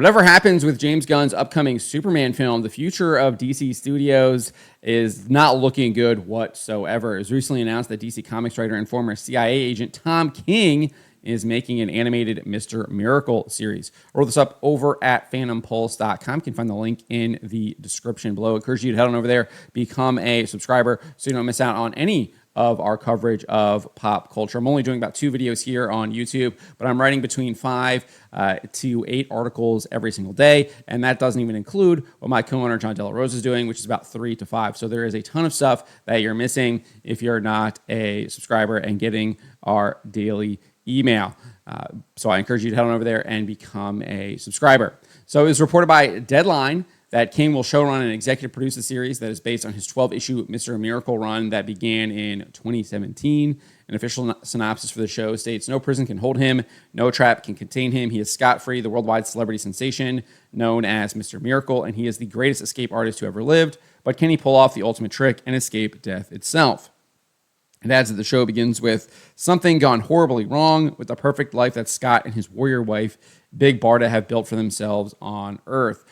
Whatever happens with James Gunn's upcoming Superman film, the future of DC Studios is not looking good whatsoever. It was recently announced that DC Comics writer and former CIA agent Tom King is making an animated Mr. Miracle series. Roll this up over at phantompulse.com. You can find the link in the description below. I encourage you to head on over there, become a subscriber so you don't miss out on any of our coverage of pop culture. I'm only doing about 2 videos here on YouTube, but I'm writing between 5 to 8 articles every single day, and that doesn't even include what my co-owner John Della Rosa is doing, which is about 3 to 5. So there is a ton of stuff that you're missing if you're not a subscriber and getting our daily email. So I encourage you to head on over there and become a subscriber. So it was reported by Deadline that King will showrun and executive produce a series that is based on his 12-issue Mr. Miracle run that began in 2017. An official synopsis for the show states, no prison can hold him, no trap can contain him. He is scot-free, the worldwide celebrity sensation known as Mr. Miracle, and he is the greatest escape artist who ever lived. But can he pull off the ultimate trick and escape death itself? It adds that the show begins with something gone horribly wrong with the perfect life that Scott and his warrior wife, Big Barda, have built for themselves on Earth.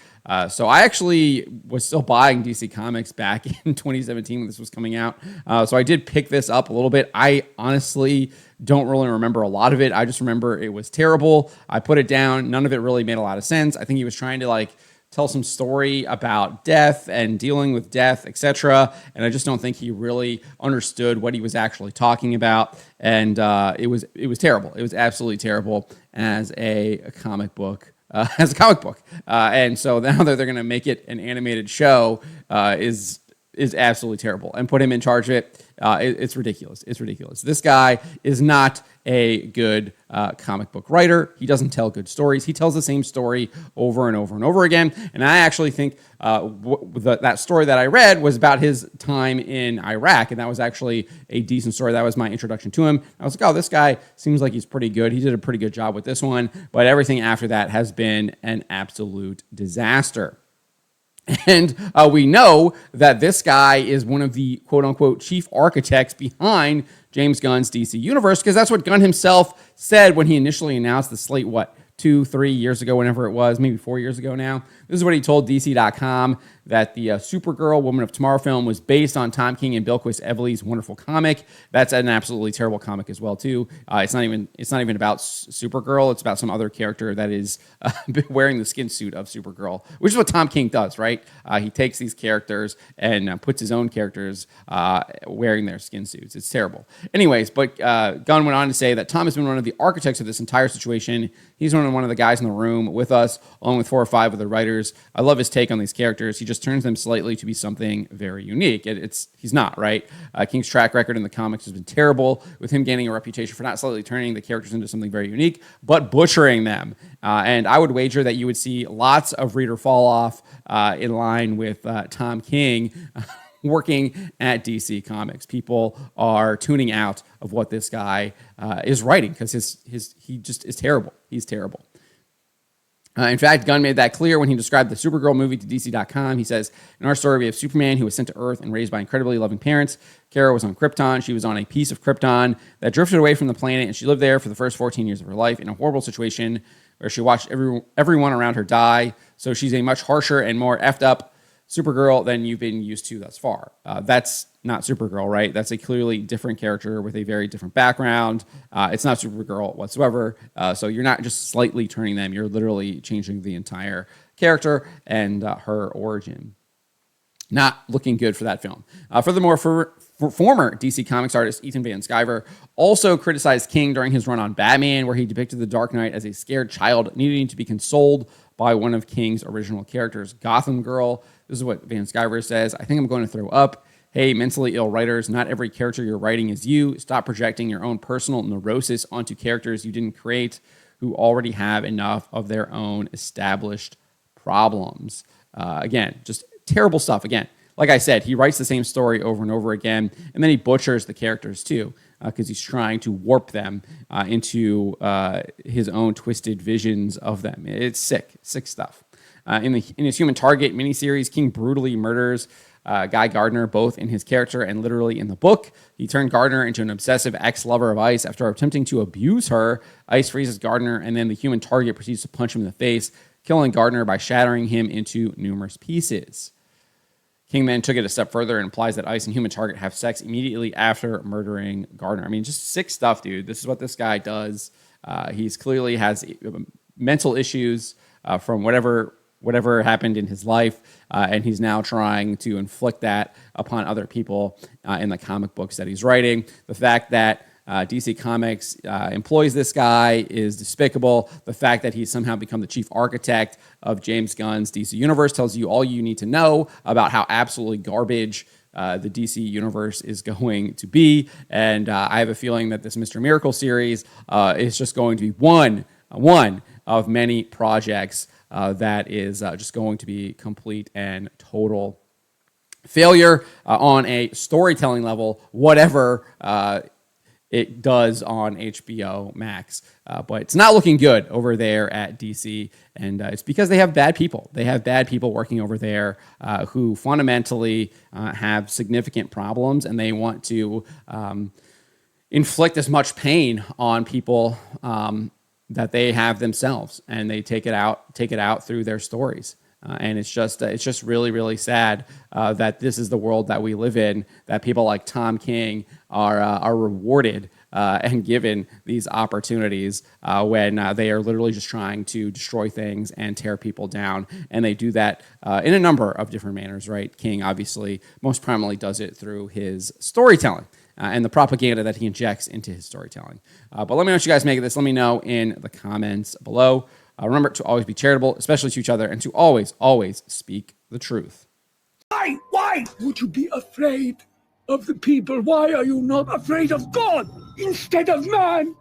So I actually was still buying DC Comics back in 2017 when this was coming out. So I did pick this up a little bit. I honestly don't really remember a lot of it. I just remember it was terrible. I put it down. None of it really made a lot of sense. I think he was trying to tell some story about death and dealing with death, etc. And I just don't think he really understood what he was actually talking about. And it was terrible. It was absolutely terrible as a comic book. And so now that they're going to make it an animated show is absolutely terrible. And put him in charge of it. It's ridiculous. It's ridiculous. This guy is not a good comic book writer. He doesn't tell good stories. He tells the same story over and over and over again. And I actually think that story that I read was about his time in Iraq. And that was actually a decent story. That was my introduction to him. I was like, oh, this guy seems like he's pretty good. He did a pretty good job with this one. But everything after that has been an absolute disaster. And we know that this guy is one of the quote-unquote chief architects behind James Gunn's DC Universe, because that's what Gunn himself said when he initially announced the slate, 2-3 years ago, whenever it was, maybe 4 years ago now. This is what he told DC.com, that the Supergirl Woman of Tomorrow film was based on Tom King and Bilquis Evely's wonderful comic. That's an absolutely terrible comic as well, too. It's not even about Supergirl. It's about some other character that is wearing the skin suit of Supergirl, which is what Tom King does, right? He takes these characters and puts his own characters wearing their skin suits. It's terrible. Anyways, but Gunn went on to say that Tom has been one of the architects of this entire situation. He's one of the guys in the room with us, along with 4 or 5 of the writers. I love his take on these characters. He just turns them slightly to be something very unique. He's not, right? King's track record in the comics has been terrible, with him gaining a reputation for not slightly turning the characters into something very unique, but butchering them. And I would wager that you would see lots of reader fall off in line with Tom King working at DC Comics. People are tuning out of what this guy is writing because he just is terrible. He's terrible. In fact, Gunn made that clear when he described the Supergirl movie to DC.com. He says, in our story, we have Superman who was sent to Earth and raised by incredibly loving parents. Kara was on Krypton. She was on a piece of Krypton that drifted away from the planet, and she lived there for the first 14 years of her life in a horrible situation where she watched everyone around her die. So she's a much harsher and more effed up Supergirl than you've been used to thus far. That's not Supergirl, right? That's a clearly different character with a very different background. It's not Supergirl whatsoever. So you're not just slightly turning them. You're literally changing the entire character and her origin. Not looking good for that film. Furthermore, former DC Comics artist Ethan Van Sciver also criticized King during his run on Batman, where he depicted the Dark Knight as a scared child needing to be consoled by one of King's original characters, Gotham Girl. This is what Van Sciver says. I think I'm going to throw up. Hey, mentally ill writers, not every character you're writing is you. Stop projecting your own personal neurosis onto characters you didn't create who already have enough of their own established problems. Again, just terrible stuff. Again, like I said, he writes the same story over and over again, and then he butchers the characters too, because he's trying to warp them into his own twisted visions of them. It's sick stuff. In his Human Target miniseries, King brutally murders Guy Gardner, both in his character and literally in the book. He turned Gardner into an obsessive ex-lover of Ice after attempting to abuse her. Ice freezes Gardner, and then the Human Target proceeds to punch him in the face, killing Gardner by shattering him into numerous pieces. King then took it a step further and implies that Ice and Human Target have sex immediately after murdering Gardner. I mean, just sick stuff, dude. This is what this guy does. He's clearly has mental issues from whatever happened in his life, and he's now trying to inflict that upon other people in the comic books that he's writing. The fact that DC Comics employs this guy is despicable. The fact that he's somehow become the chief architect of James Gunn's DC Universe tells you all you need to know about how absolutely garbage the DC Universe is going to be. And I have a feeling that this Mr. Miracle series is just going to be one of many projects that is just going to be complete and total failure on a storytelling level, whatever it does on HBO Max. But it's not looking good over there at DC, and it's because they have bad people. They have bad people working over there who fundamentally have significant problems, and they want to inflict as much pain on people that they have themselves, and they take it out through their stories. And it's just really, really sad that this is the world that we live in, that people like Tom King are rewarded and given these opportunities when they are literally just trying to destroy things and tear people down. And they do that in a number of different manners, right? King obviously most prominently does it through his storytelling and the propaganda that he injects into his storytelling. But let me know what you guys make of this. Let me know in the comments below. Remember to always be charitable, especially to each other, and to always, always speak the truth. Why would you be afraid of the people? Why are you not afraid of God instead of man?